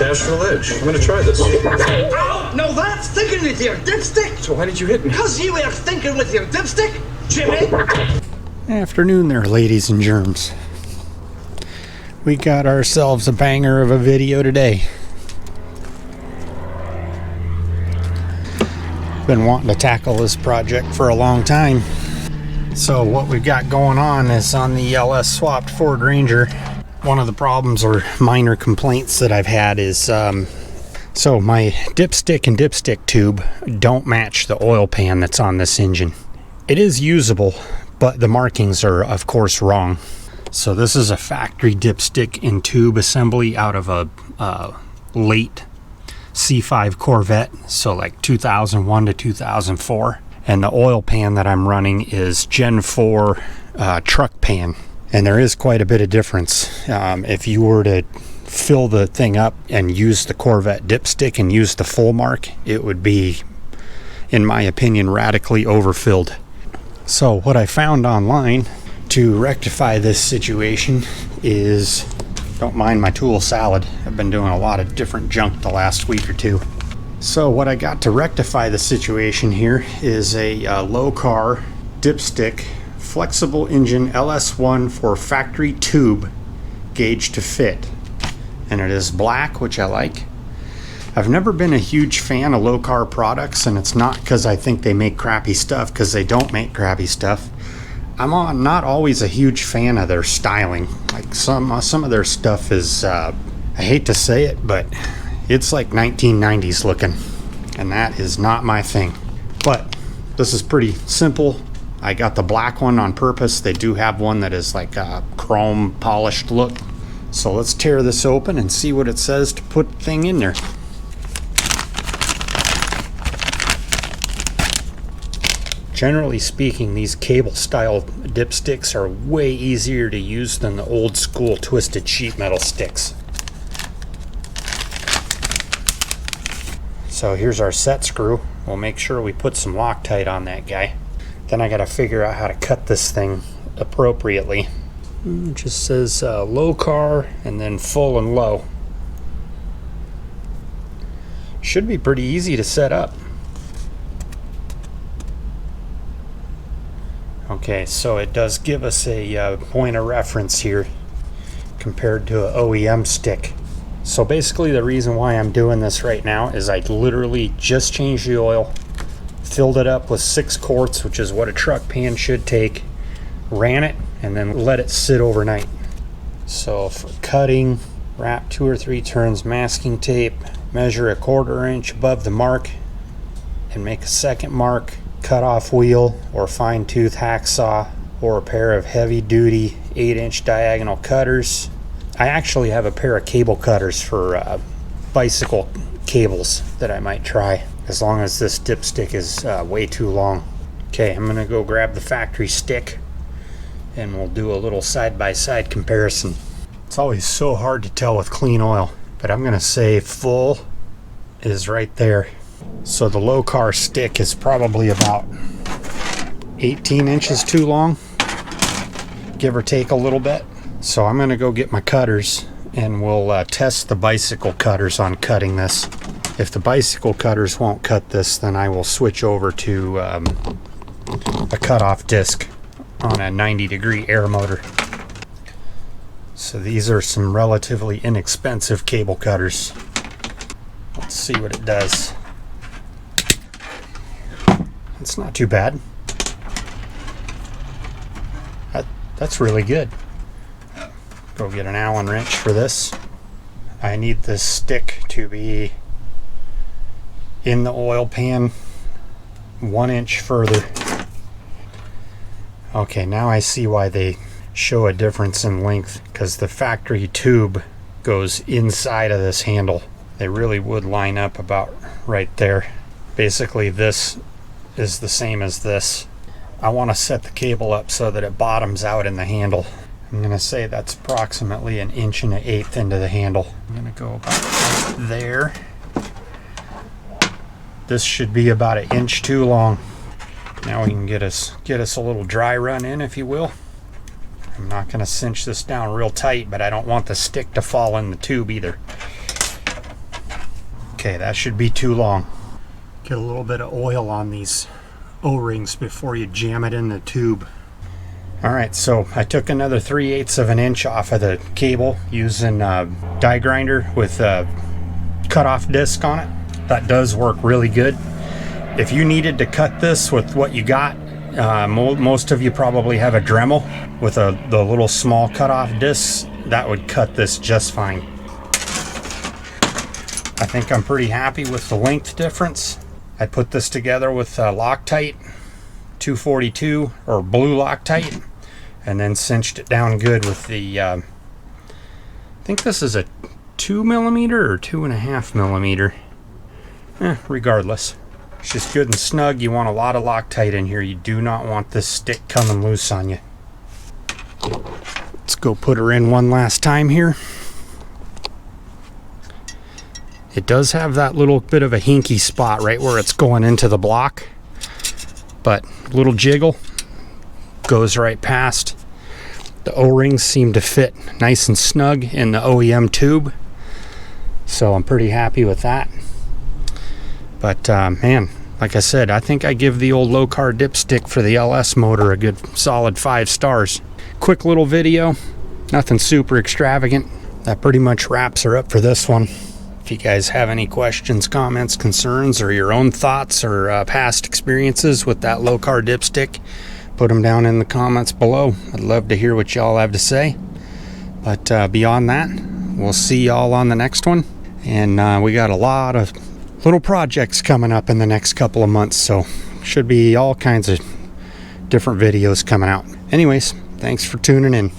cash for the ledge. I'm gonna try this. Oh, no, that's thinking with your dipstick. So why did you hit me? Because you were thinking with your dipstick, Jimmy. Afternoon there, ladies and germs. We got ourselves a banger of a video today. Been wanting to tackle this project for a long time. So what we've got going on is on the LS swapped Ford Ranger. One of the problems or minor complaints that I've had is so my dipstick and dipstick tube don't match the oil pan that's on this engine. It is usable, but the markings are of course wrong. So this is a factory dipstick and tube assembly out of a late C5 Corvette, so like 2001 to 2004. And the oil pan that I'm running is Gen 4 truck pan. And there is quite a bit of difference. If you were to fill the thing up and use the Corvette dipstick and use the full mark, it would be, in my opinion, radically overfilled. So what I found online to rectify this situation is, don't mind my tool salad. I've been doing a lot of different junk the last week or two. So what I got to rectify the situation here is a Lokar dipstick flexible engine LS1 for factory tube gauge to fit. And it is black, which I like. I've never been a huge fan of Lokar products, and it's not because I think they make crappy stuff, because they don't make crappy stuff. I'm not always a huge fan of their styling. Like some of their stuff is, I hate to say it, but it's like 1990s looking, and that is not my thing. But this is pretty simple. I got the black one on purpose. They do have one that is like a chrome polished look. So let's tear this open and see what it says to put the thing in there. Generally speaking, these cable style dipsticks are way easier to use than the old school twisted sheet metal sticks. So here's our set screw. We'll make sure we put some Loctite on that guy. Then I gotta figure out how to cut this thing appropriately. It just says Lokar and then full and low. Should be pretty easy to set up. Okay, so it does give us a point of reference here compared to an OEM stick. So basically the reason why I'm doing this right now is I literally just changed the oil, filled it up with 6 quarts, which is what a truck pan should take, ran it, and then let it sit overnight. So for cutting, wrap 2 or 3 turns masking tape, measure 1/4 inch above the mark, and make a second mark, cut off wheel or fine tooth hacksaw, or a pair of heavy duty 8-inch diagonal cutters. I actually have a pair of cable cutters for bicycle cables that I might try, as long as this dipstick is way too long. Okay, I'm gonna go grab the factory stick and we'll do a little side-by-side comparison. It's always so hard to tell with clean oil, but I'm gonna say full is right there. So the Lokar stick is probably about 18 inches too long, give or take a little bit. So I'm gonna go get my cutters and we'll test the bicycle cutters on cutting this. If the bicycle cutters won't cut this, then I will switch over to a cutoff disc on a 90-degree air motor. So these are some relatively inexpensive cable cutters. Let's see what it does. It's not too bad. That's really good. Go get an Allen wrench for this. I need this stick to be in the oil pan 1 inch further. Okay, now I see why they show a difference in length, because the factory tube goes inside of this handle. They really would line up about right there. Basically this is the same as this. I want to set the cable up so that it bottoms out in the handle. I'm going to say that's approximately 1 1/8 inches into the handle. I'm going to go about right there. This should be about 1 inch too long. Now we can get us a little dry run in, if you will. I'm not going to cinch this down real tight, but I don't want the stick to fall in the tube either. Okay, that should be too long. Get a little bit of oil on these O-rings before you jam it in the tube. Alright, so I took another 3/8 of an inch off of the cable using a die grinder with a cutoff disc on it. That does work really good. If you needed to cut this with what you got, most of you probably have a Dremel with the little small cutoff discs. That would cut this just fine. I think I'm pretty happy with the length difference. I put this together with Loctite 242 or blue Loctite, and then cinched it down good with the I think this is a 2mm or 2.5mm. Regardless, it's just good and snug. You want a lot of Loctite in here. You do not want this stick coming loose on you. Let's go put her in one last time here. It does have that little bit of a hinky spot right where it's going into the block, but little jiggle goes right past. The O-rings seem to fit nice and snug in the OEM tube, so I'm pretty happy with that. But man, like I said, I think I give the old Lokar dipstick for the LS motor a good solid 5 stars. Quick little video, nothing super extravagant. That pretty much wraps her up for this one. If you guys have any questions, comments, concerns, or your own thoughts or past experiences with that Lokar dipstick, put them down in the comments below. I'd love to hear what y'all have to say. But beyond that, we'll see y'all on the next one. And we got a lot of little projects coming up in the next couple of months, so should be all kinds of different videos coming out. Anyways, thanks for tuning in.